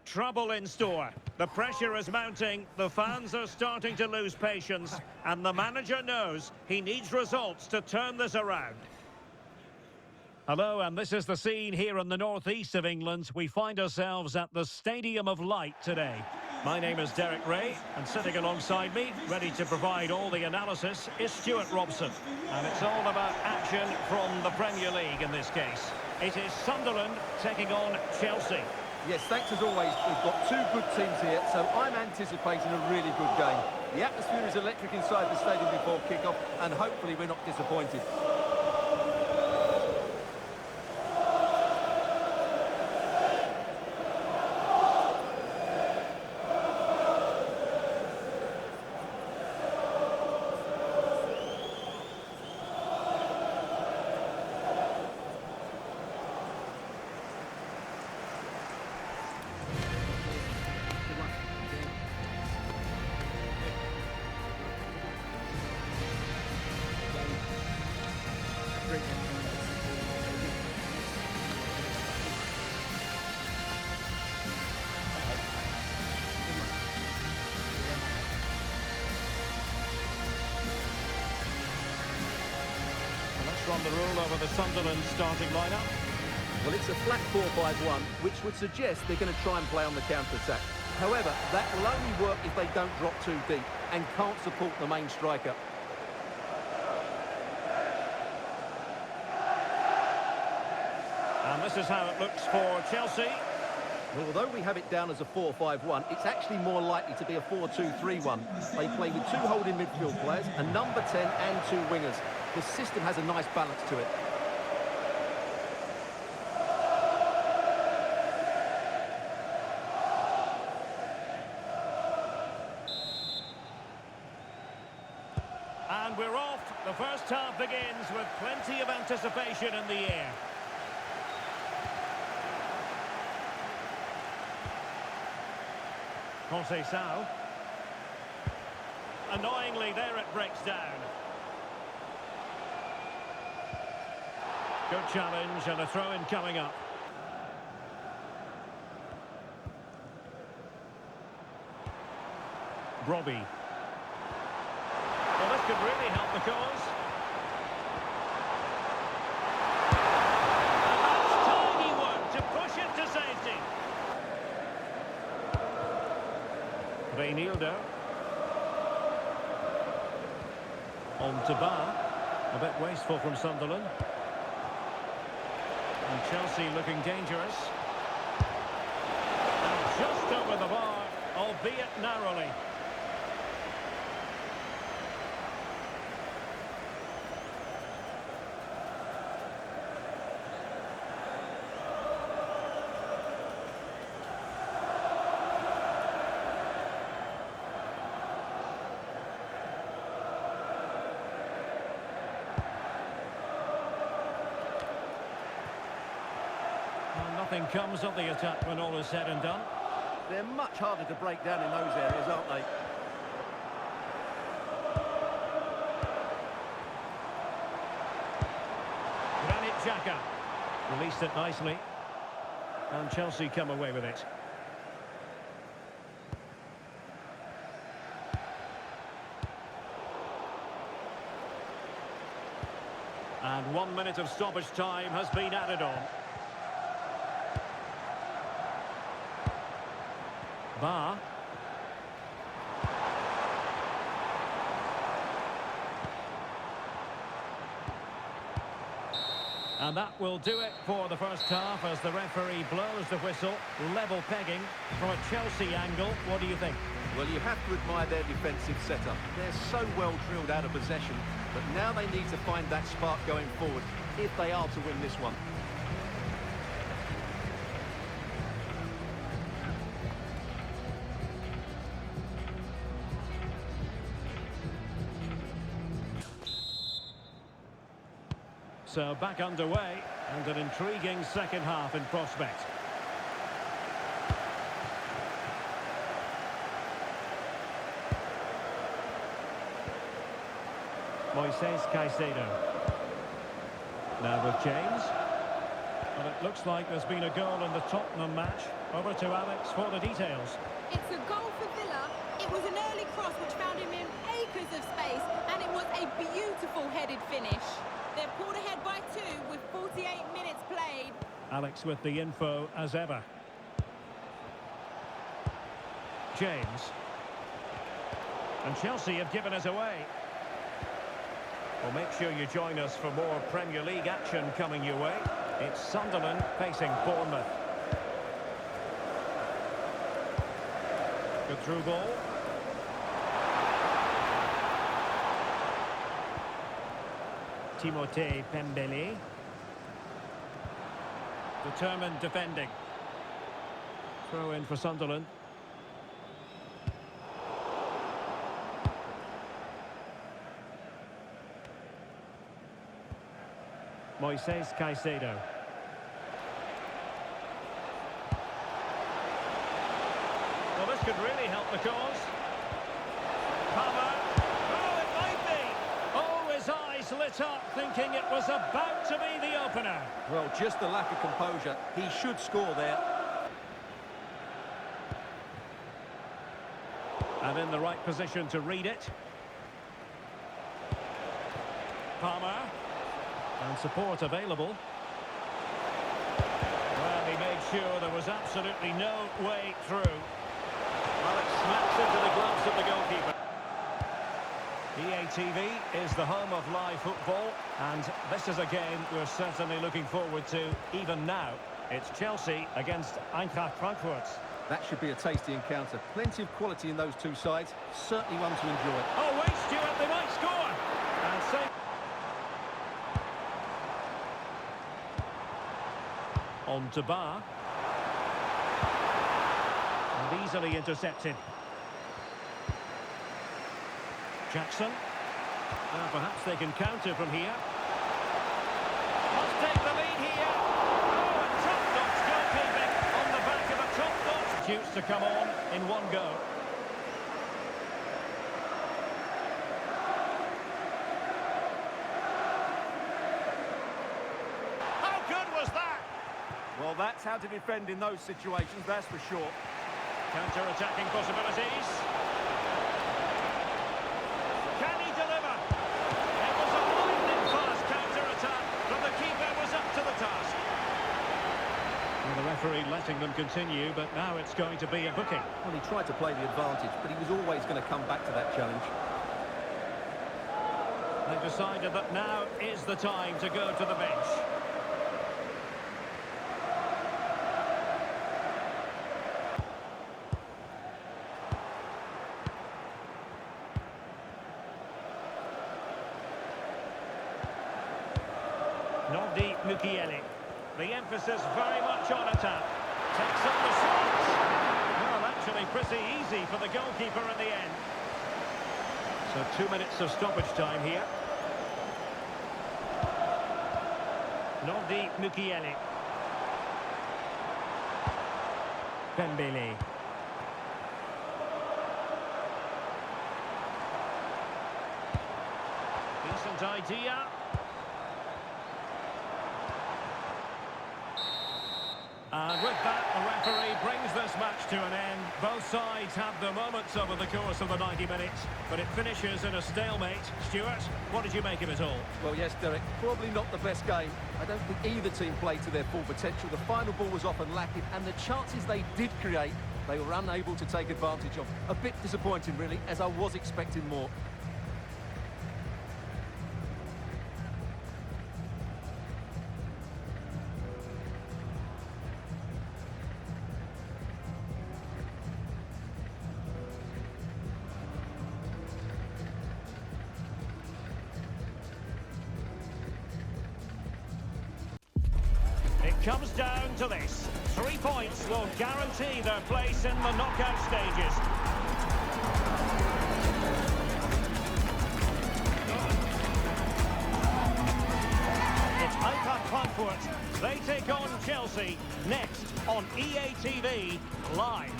Trouble in store. The pressure is mounting, the fans are starting to lose patience, and the manager knows he needs results to turn this around. Hello, and this is the scene here in the northeast of England. We find ourselves at the Stadium of Light today. My name is Derek Ray, and sitting alongside me, ready to provide all the analysis, is Stuart Robson. And it's all about action from the Premier League in this case. It is Sunderland taking on Chelsea. Yes, thanks as always. We've got two good teams here, so I'm anticipating a really good game. The atmosphere is electric inside the stadium before kick-off, and hopefully we're not disappointed. From the rule over the Sunderland starting lineup. Well, it's a flat 4-5-1, which would suggest they're going to try and play on the counter-attack. However, that will only work if they don't drop too deep and can't support the main striker. And this is how it looks for Chelsea. Well, although we have it down as a 4-5-1, it's actually more likely to be a 4-2-3-1. They play with two holding midfield players, a number 10 and two wingers. The system has a nice balance to it. And we're off. The first half begins with plenty of anticipation in the air. Conceição. Annoyingly, there it breaks down. Good challenge and a throw-in coming up. Robbie. Well, this could really help the cause. And that's tiny work to push it to safety. Reinildo. On to Bar. A bit wasteful from Sunderland. And Chelsea looking dangerous. And just over the bar, albeit narrowly. Nothing comes of the attack when all is said and done. They're much harder to break down in those areas, aren't they? Granit Xhaka released it nicely. And Chelsea come away with it. And 1 minute of stoppage time has been added on. Bar. And that will do it for the first half as the referee blows the whistle. Level pegging from a Chelsea angle. What do you think? Well, you have to admire their defensive setup. They're so well drilled out of possession, but now they need to find that spark going forward if they are to win this one. So back underway and an intriguing second half in prospect. Moises Caicedo. Now with James. Well, it looks like there's been a goal in the Tottenham match. Over to Alex for the details. It's a goal for Villa. It was an early cross which found him in acres of space, and it was a beautiful headed finish. They're pulled ahead by 2 with 48 minutes played. Alex with the info as ever. James. And Chelsea have given us away. Well, make sure you join us for more Premier League action coming your way. It's Sunderland facing Bournemouth. Good through ball. Timothée Pembele. Determined defending. Throw in for Sunderland. Moises Caicedo. Well, this could really help the cause. Palmer. Oh, it might be. Oh, his eyes lit up, thinking it was about to be the opener. Well, just the lack of composure. He should score there. And in the right position to read it. Palmer. And support available. Well, he made sure there was absolutely no way through. Well, it smacks into the gloves of the goalkeeper. EATV is the home of live football, and this is a game we're certainly looking forward to even now. It's Chelsea against Eintracht Frankfurt. That should be a tasty encounter. Plenty of quality in those two sides. Certainly one to enjoy. Oh, wait, Stuart, they might score. And save. On to Bar. And easily intercepted. Jackson. Well, perhaps they can counter from here. Must take the lead here. Oh, and top-notch goalkeeping on the back of a top-notch. Shoots to come on in one go. How good was that? Well, that's how to defend in those situations, that's for sure. Counter-attacking possibilities. Can he deliver? It was a lightning-fast counter-attack, but the keeper was up to the task. Well, the referee letting them continue, but now it's going to be a booking. Well, he tried to play the advantage, but he was always going to come back to that challenge. They decided that now is the time to go to the bench. Nordi Mukiele. The emphasis very much on attack. Takes up the shots. Well, actually pretty easy for the goalkeeper in the end. So 2 minutes of stoppage time here. Nordi Mukiele. Pembele. Decent idea. And with that, the referee brings this match to an end. Both sides have their moments over the course of the 90 minutes, but it finishes in a stalemate. Stuart, what did you make of it all? Well, yes, Derek, probably not the best game. I don't think either team played to their full potential. The final ball was often lacking, and the chances they did create, they were unable to take advantage of. A bit disappointing, really, as I was expecting more. Comes down to this. 3 points will guarantee their place in the knockout stages. It's Eintracht Frankfurt. They take on Chelsea next on EATV Live.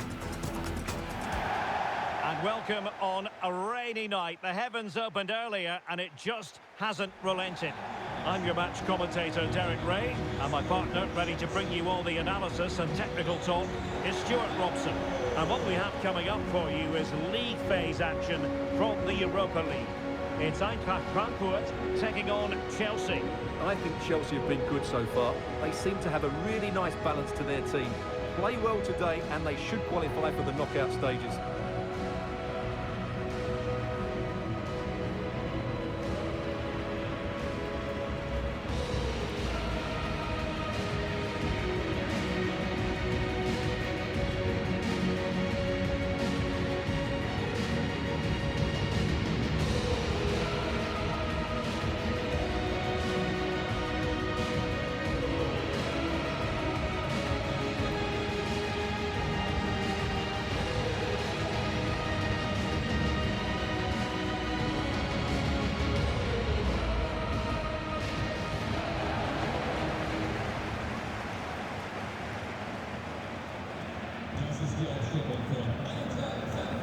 And welcome on a rainy night. The heavens opened earlier and it just hasn't relented. I'm your match commentator, Derek Ray, and my partner, ready to bring you all the analysis and technical talk, is Stuart Robson. And what we have coming up for you is league phase action from the Europa League. It's Eintracht Frankfurt taking on Chelsea. I think Chelsea have been good so far. They seem to have a really nice balance to their team. Play well today and they should qualify for the knockout stages.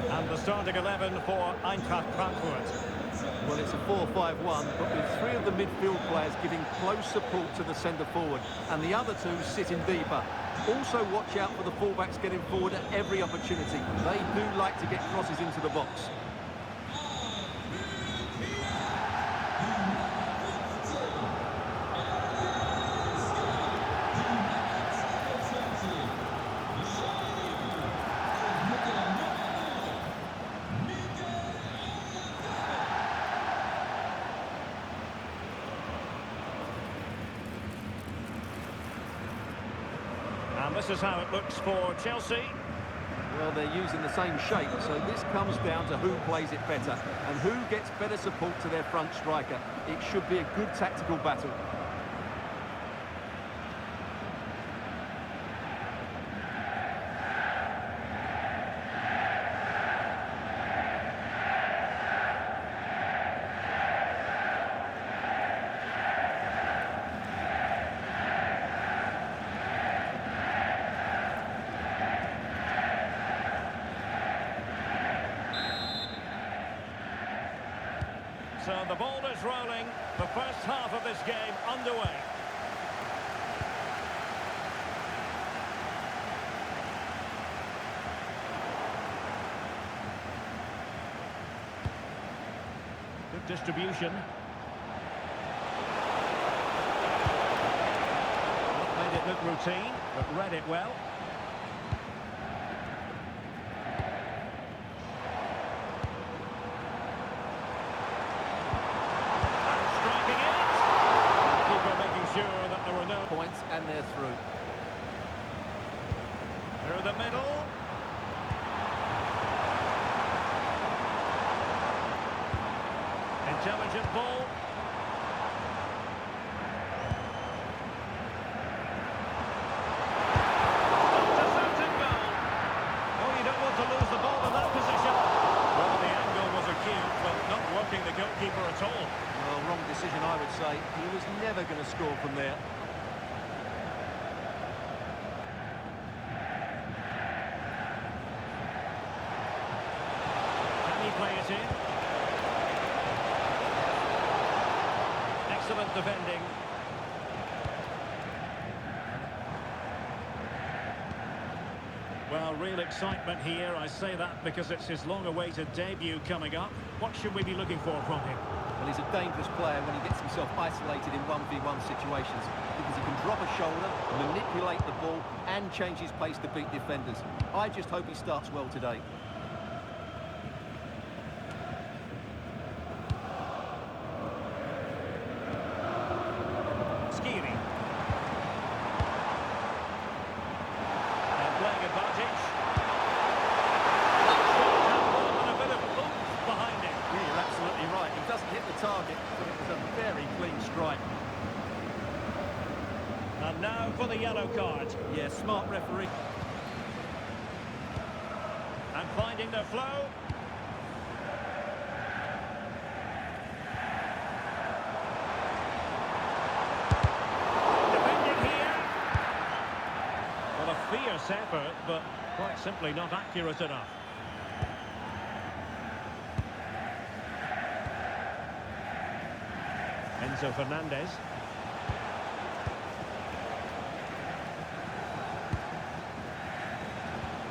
And the starting 11 for Eintracht Frankfurt. Well, it's a 4-5-1, but with three of the midfield players giving close support to the centre forward, and the other two sitting deeper. Also watch out for the fullbacks getting forward at every opportunity. They do like to get crosses into the box. And this is how it looks for Chelsea. Well, they're using the same shape, so this comes down to who plays it better and who gets better support to their front striker. It should be a good tactical battle. So the ball is rolling. The first half of this game underway. Good distribution. Made it look routine, but read it well. Points and they're through. Through the middle. Intelligent ball. Intercepted goal. Oh, you don't want to lose the ball in that position. Well, the angle was acute, but not working the goalkeeper at all. Well, wrong decision, I would say. He was never going to score from there. Play it in. Excellent defending. Well, real excitement here. I say that because it's his long-awaited debut coming up. What should we be looking for from him? Well, he's a dangerous player when he gets himself isolated in 1v1 situations because he can drop a shoulder, manipulate the ball and change his pace to beat defenders. I just hope he starts well today. Target, but it was a very clean strike. And now for the yellow card. Yeah, smart referee. And finding the flow. Defending here. Well, a fierce effort, but quite simply not accurate enough. Enzo Fernandez.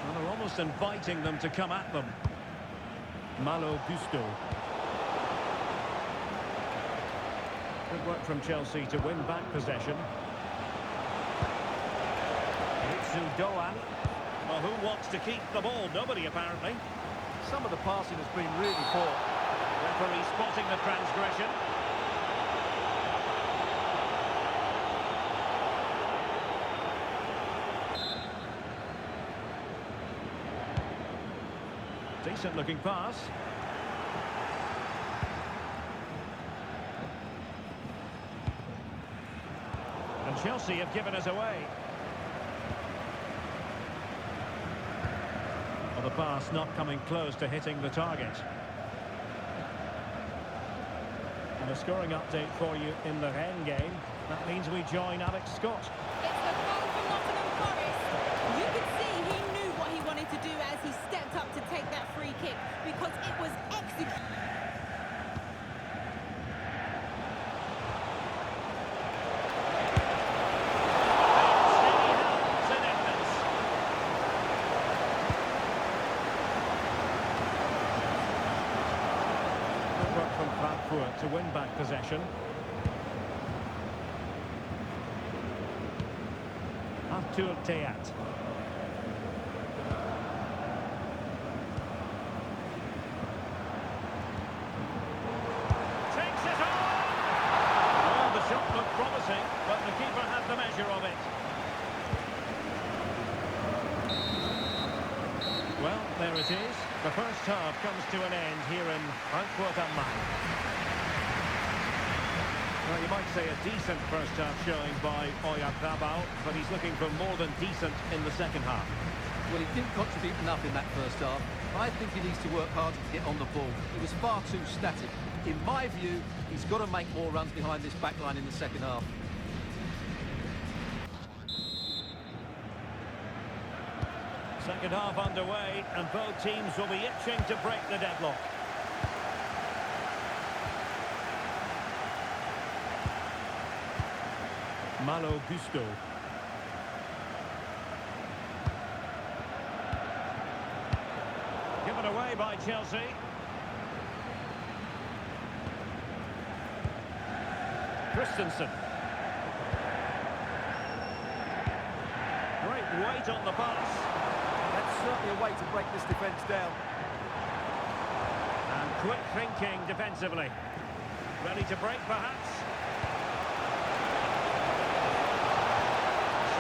And they're almost inviting them to come at them. Malo Gusto. Good work from Chelsea to win back possession. Ritsu Doan. Well, who wants to keep the ball? Nobody, apparently. Some of the passing has been really poor. Referee spotting the transgression. Decent looking pass. And Chelsea have given us away. Well, the pass not coming close to hitting the target. And a scoring update for you in the Rennes game. That means we join Alex Scott. It's the goal for Nottingham Forest. You could see he knew what he wanted to do as he stepped up to take that free kick because it was executed. To win back possession. Artur Teat. Takes it on! Well, the shot looked promising, but the keeper had the measure of it. Well, there it is. The first half comes to an end here in Frankfurt am Main. Well, you might say a decent first half showing by Oyarzabal, but he's looking for more than decent in the second half. Well, he didn't contribute enough in that first half. I think he needs to work harder to get on the ball. He was far too static. In my view, he's got to make more runs behind this back line in the second half. Second half underway, and both teams will be itching to break the deadlock. Malo Gusto. Given away by Chelsea. Christensen. Great weight on the pass. That's certainly a way to break this defence down. And quick thinking defensively. Ready to break, perhaps?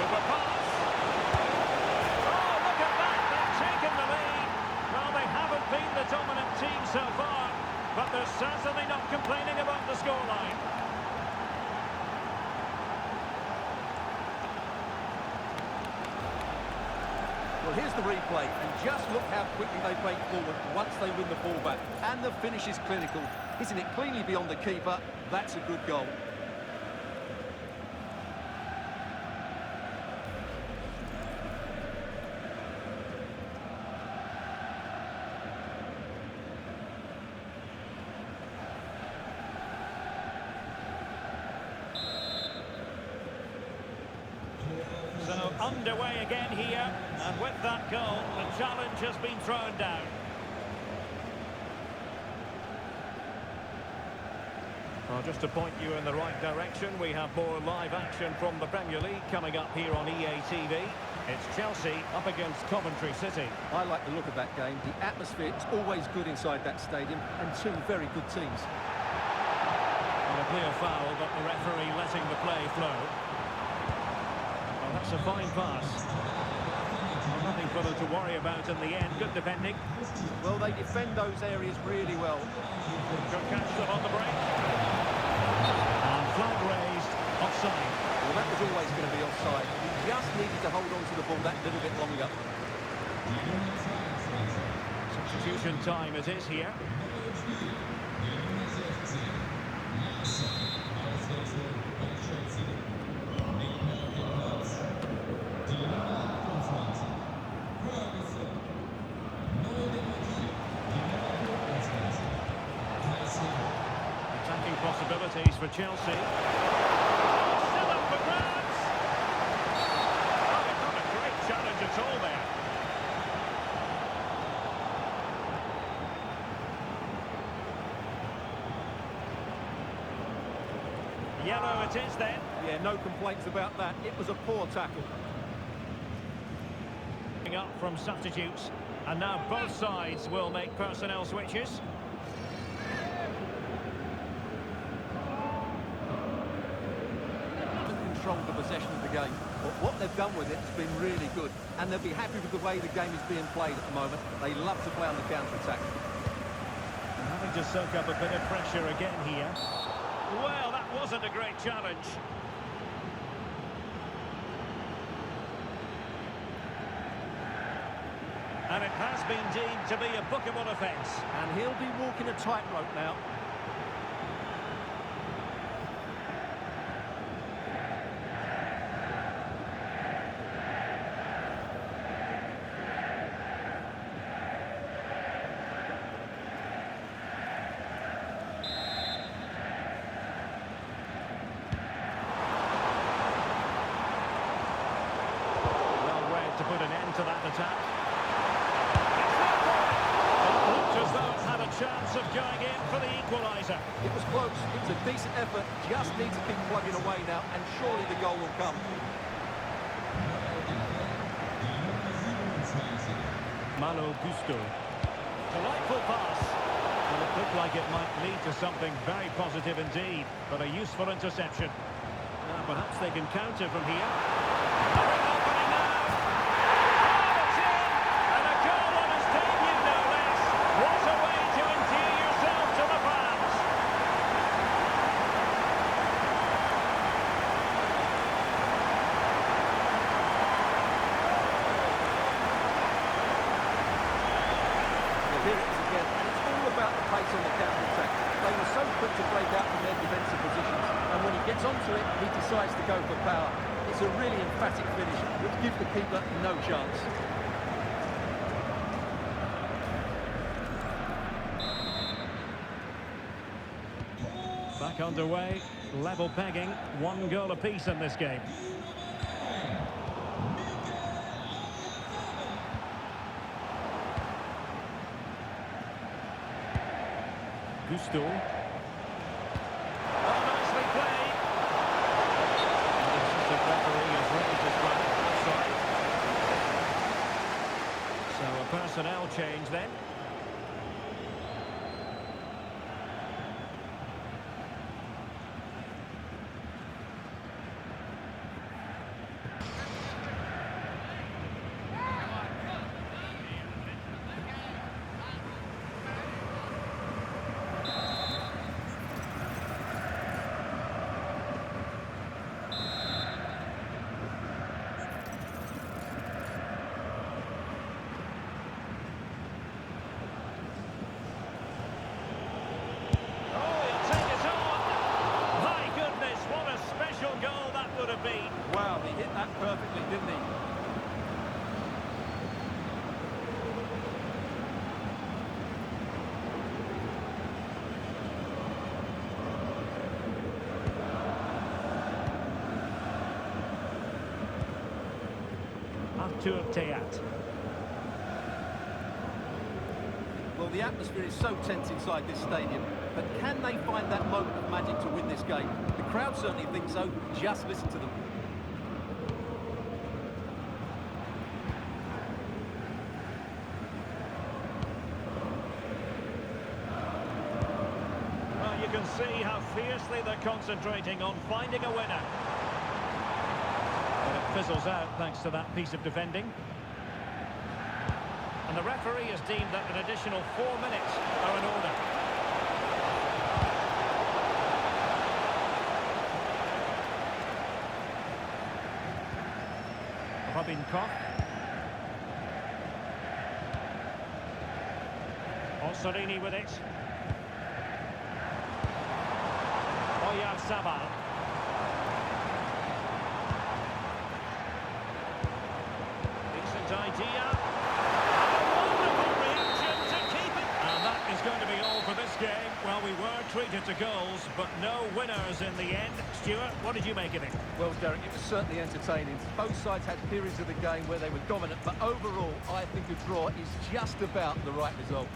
Super pass. Oh, look at that! They've taken the lead. Well, they haven't been the dominant team so far, but they're certainly not complaining about the scoreline. Well, here's the replay, and just look how quickly they break forward once they win the ball back. And the finish is clinical. Hitting it cleanly beyond the keeper, that's a good goal. So underway again here, and with that goal, the challenge has been thrown down. Well, just to point you in the right direction, we have more live action from the Premier League coming up here on EA TV. It's Chelsea up against Coventry City. I like the look of that game. The atmosphere is always good inside that stadium, and two very good teams. And a clear foul, but the referee letting the play flow. Well, that's a fine pass. Nothing further to worry about in the end. Good defending. Well, they defend those areas really well. Good catch them on the break. And flag raised, offside. Well, that was always going to be offside. He just needed to hold on to the ball that little bit longer. Substitution time it is here. Attacking possibilities for Chelsea. Still up for grabs. Oh, it's not a great challenge at all there. Yellow it is then. Yeah, no complaints about that. It was a poor tackle. Up from substitutes, and now both sides will make personnel switches. Controlled the possession of the game, but what they've done with it has been really good, and they'll be happy with the way the game is being played at the moment. They love to play on the counter-attack. Having to soak up a bit of pressure again here. Well, that wasn't a great challenge. And it has been deemed to be a bookable offence. And he'll be walking a tightrope now. Well read to put an end to that attack. As though it had a chance of going in for the equaliser. It was close. It was a decent effort. Just need to keep plugging away now, and surely the goal will come. Malo Gusto. Delightful pass. Well, it looked like it might lead to something very positive indeed, but a useful interception. Perhaps they can counter from here. Opening now. Oh, it's in! And a goal on his debut, no less. What a way to endear yourself to the fans. Well, here it is again, and it's all about the pace on the counter-attack. They were so quick to break out from their defensive positions, and when he gets onto it, he decides to go for power. It's a really emphatic finish, which gives the keeper no chance. Back underway, level pegging, 1 goal apiece in this game. Gusto. Oh, nicely played. And the assistant referee is ready to flag offside. So a personnel change then. Wow, he hit that perfectly, didn't he? Artur Teat. Well, the atmosphere is so tense inside this stadium, but can they find that moment of magic to win this game? The crowd certainly think so. Just listen to them. Well, you can see how fiercely they're concentrating on finding a winner. But it fizzles out thanks to that piece of defending. And the referee has deemed that an additional 4 minutes are in order. Robin Koch. Ossorini with it. Oyarzabal. Decent idea. Going to be all for this game. Well, we were treated here to goals, but no winners in the end. Stuart, what did you make of it? Well, Derek, it was certainly entertaining. Both sides had periods of the game where they were dominant, but overall, I think a draw is just about the right result.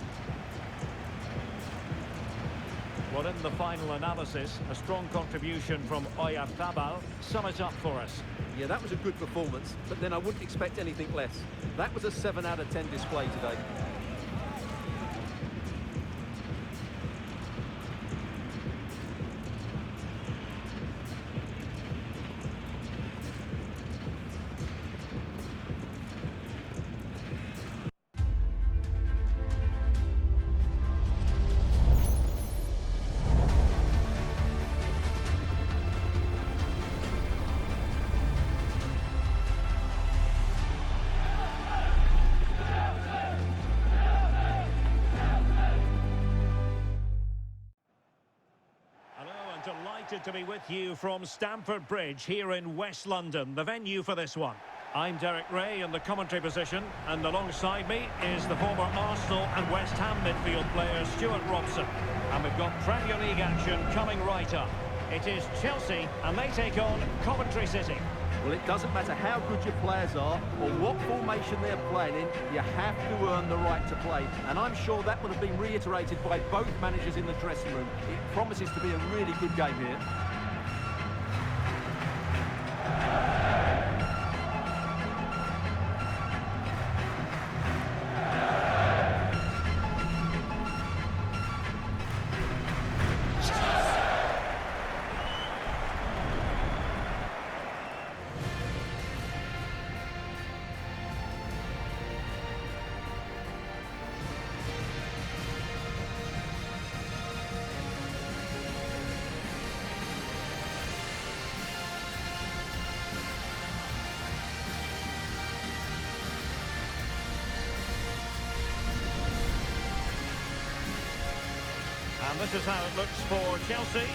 Well, in the final analysis, a strong contribution from Oyarzabal. Sum it up for us. Yeah, that was a good performance, but then I wouldn't expect anything less. That was a 7 out of 10 display today. Delighted to be with you from Stamford Bridge here in West London, the venue for this one. I'm Derek Ray in the commentary position, and alongside me is the former Arsenal and West Ham midfield player Stuart Robson. And we've got Premier League action coming right up. It is Chelsea, and they take on Coventry City. Well, it doesn't matter how good your players are or what formation they're playing in, you have to earn the right to play. And I'm sure that would have been reiterated by both managers in the dressing room. It promises to be a really good game here. And this is how it looks for Chelsea.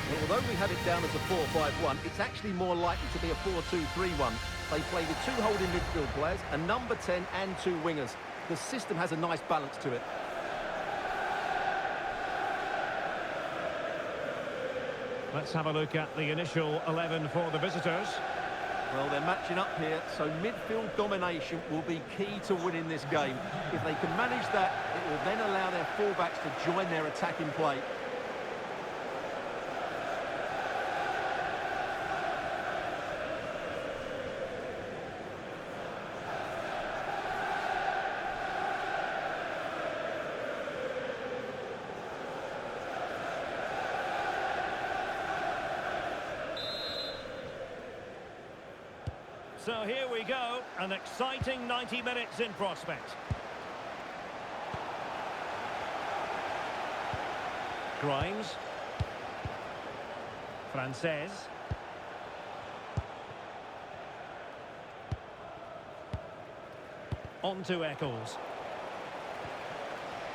Well, although we have it down as a 4-5-1, it's actually more likely to be a 4-2-3-1. They play with 2 holding midfield players, a number 10 and 2 wingers. The system has a nice balance to it. Let's have a look at the initial 11 for the visitors. Well, they're matching up here, so midfield domination will be key to winning this game. If they can manage that, it will then allow their fullbacks to join their attacking play. So here we go, an exciting 90 minutes in prospect. Grimes. Frances. On to Eccles.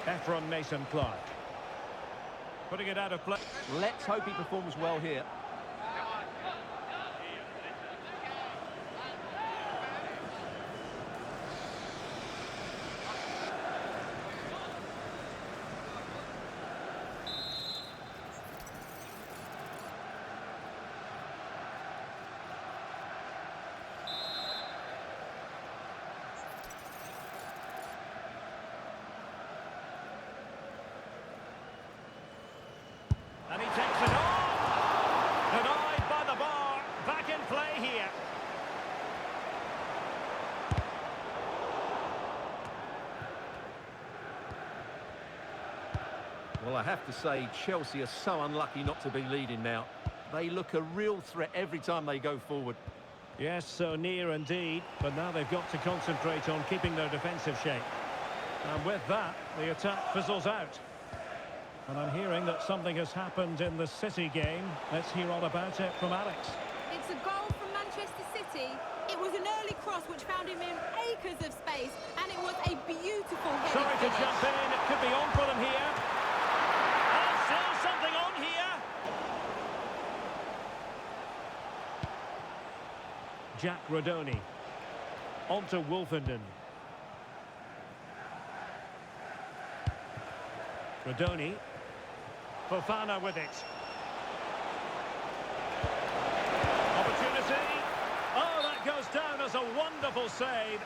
Ephron Mason-Clark. Putting it out of play. Let's hope he performs well here. And he takes it on. Denied by the bar. Back in play here. Well, I have to say, Chelsea are so unlucky not to be leading now. They look a real threat every time they go forward. Yes, so near indeed. But now they've got to concentrate on keeping their defensive shape. And with that, the attack fizzles out. And I'm hearing that something has happened in the City game. Let's hear all about it from Alex. It's a goal from Manchester City. It was an early cross which found him in acres of space, and it was a beautiful header. Sorry to jump in. It could be on for them here. And still something on here. Jack Rodoni. On to Wolfenden. Rodoni. Fofana with it. Opportunity. Oh, that goes down as a wonderful save.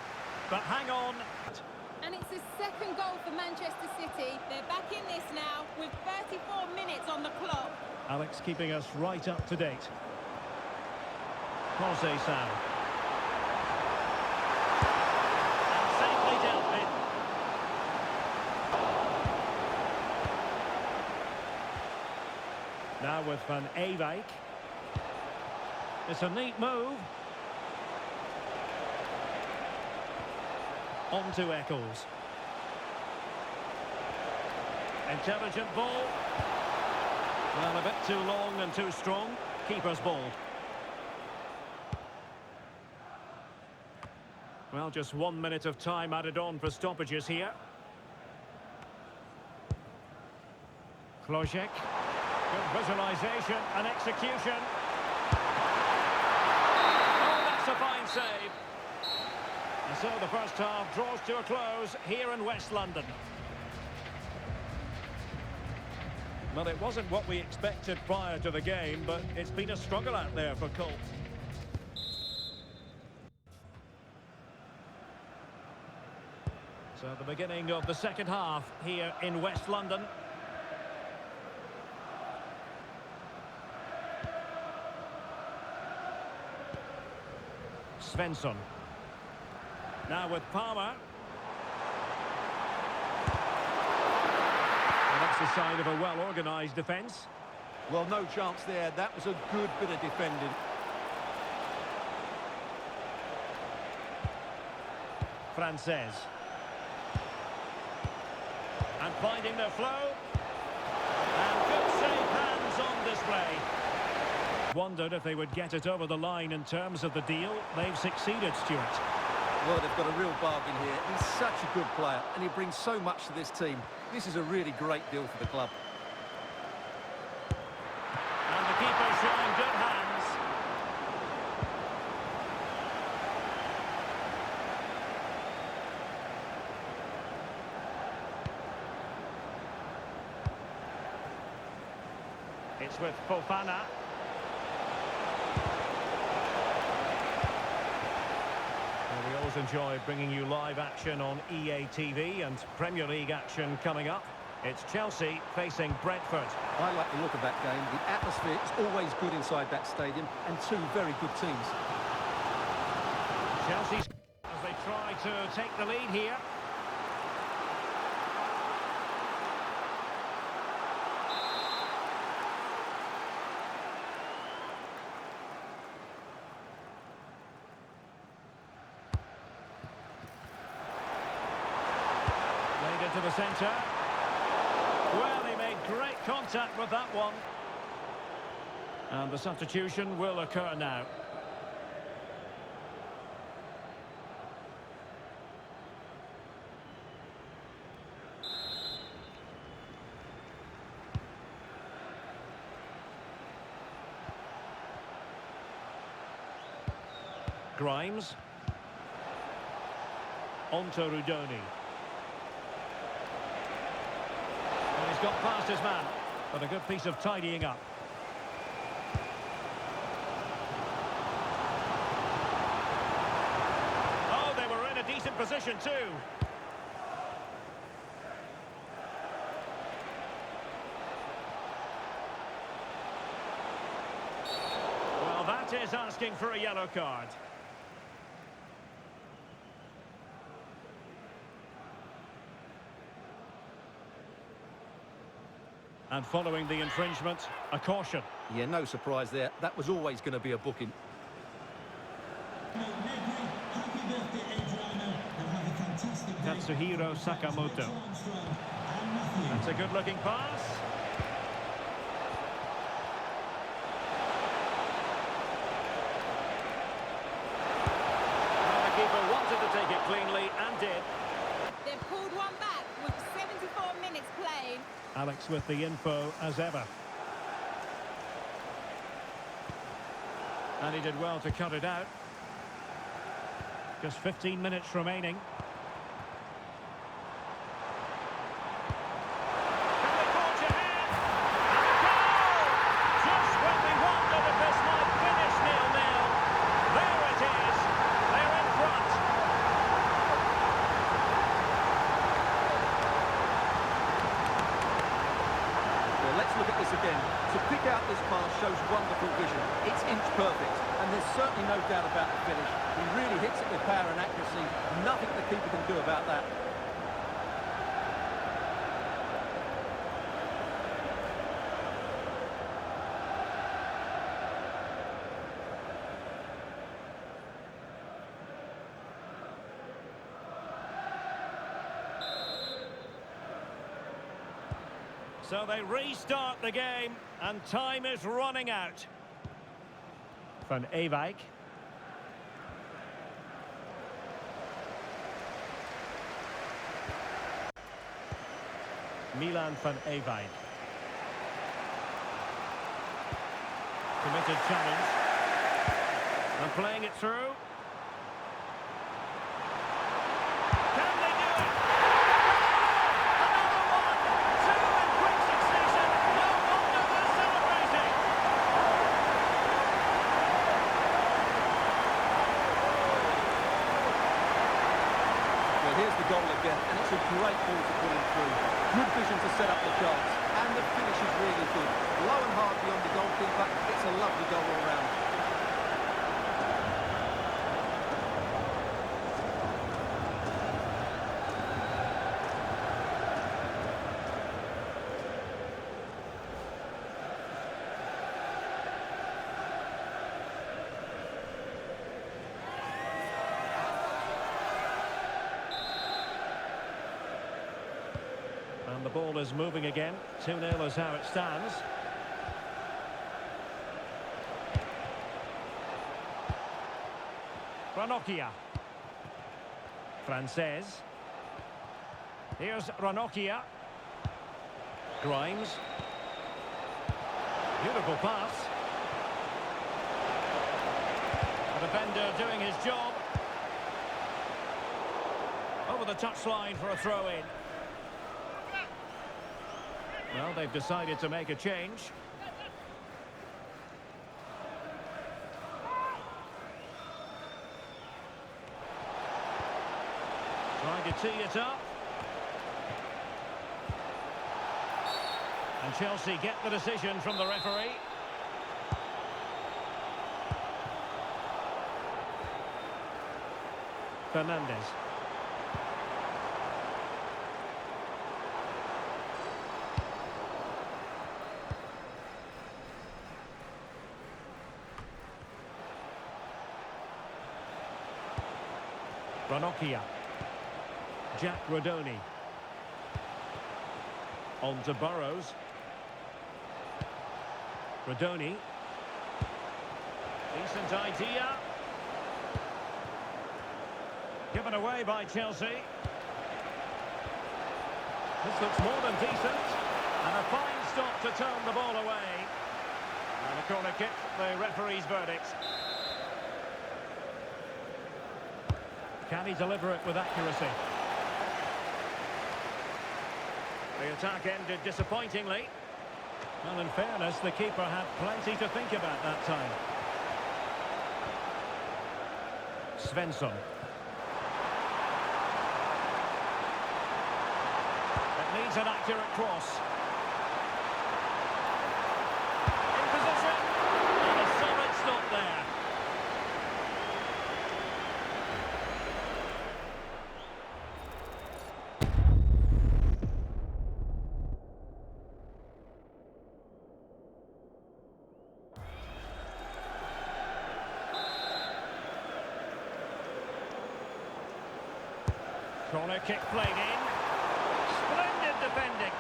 But hang on. And it's his second goal for Manchester City. They're back in this now with 34 minutes on the clock. Alex keeping us right up to date. Jose Sal. And safely dealt with. Now with Van Ewijk. It's a neat move. On to Eccles. Intelligent ball. Well, a bit too long and too strong. Keeper's ball. Well, just 1 minute of time added on for stoppages here. Klojek. Good visualisation and execution. Oh, that's a fine save. And so the first half draws to a close here in West London. Well, it wasn't what we expected prior to the game, but it's been a struggle out there for Colt. So the beginning of the second half here in West London. Svensson. Now with Palmer. And that's the sign of a well-organised defence. Well, no chance there. That was a good bit of defending. Frances. And finding their flow. And good safe hands on display. Wondered if they would get it over the line in terms of the deal. They've succeeded, Stuart. Well, they've got a real bargain here. He's such a good player, and he brings so much to this team. This is a really great deal for the club. And the keeper showing good hands. It's with Fofana. We always enjoy bringing you live action on EA TV and Premier League action coming up. It's Chelsea facing Brentford. I like the look of that game. The atmosphere is always good inside that stadium, and two very good teams. Chelsea as they try to take the lead here. To the centre. Well, he made great contact with that one. And the substitution will occur now. Grimes. On to Rudoni. He's got past his man, but a good piece of tidying up. Oh, they were in a decent position too. Well, that is asking for a yellow card. And following the infringement, a caution. Yeah, no surprise there. That was always going to be a booking. Katsuhiro Sakamoto. That's a good-looking pass. Well, the keeper wanted to take it cleanly and did. They've pulled one back with 74 minutes played. Alex with the info as ever. And he did well to cut it out. Just 15 minutes remaining. Can they forge ahead? this again. To pick out this pass shows wonderful vision. It's inch perfect, and there's certainly no doubt about the finish. He really hits it with power and accuracy. Nothing the keeper can do about that. So they restart the game, and time is running out. Van Ewijk. Milan van Ewijk. Committed challenge. And playing it through. Can they do it? Another one! Two in quick succession. No wonder they're celebrating. Well, here's the goal again, and it's a great ball to put him through. Good vision to set up the chance, and the finish is really good. Low and hard beyond the goalkeeper. It's a lovely goal all round. And the ball is moving again. 2-0 is how it stands. Ranocchia. Frances. Here's Ranocchia. Grimes. Beautiful pass. The defender doing his job. Over the touchline for a throw-in. Well, they've decided to make a change. Trying to tee it up. And Chelsea get the decision from the referee. Fernandez. Ranocchia. Jack Rodoni. On to Burrows. Rodoni. Decent idea. Given away by Chelsea. This looks more than decent. And a fine stop to turn the ball away. And a corner kick, the referee's verdict. Can he deliver it with accuracy? The attack ended disappointingly. Well, in fairness, the keeper had plenty to think about that time. Svensson. It needs an accurate cross. In position. And a solid stop there. Corner kick played in. Splendid defending.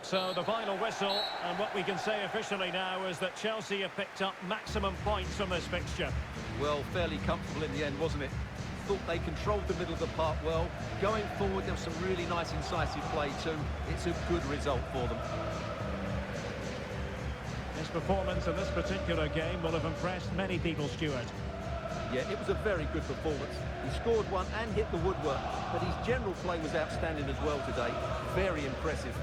So the final whistle, and what we can say officially now is that Chelsea have picked up maximum points from this fixture. Well, fairly comfortable in the end, wasn't it? Thought they controlled the middle of the park well. Going forward, there was some really nice incisive play too. It's a good result for them. His performance in this particular game will have impressed many people, Stuart. Yeah, it was a very good performance. He scored one and hit the woodwork, but his general play was outstanding as well today. Very impressive.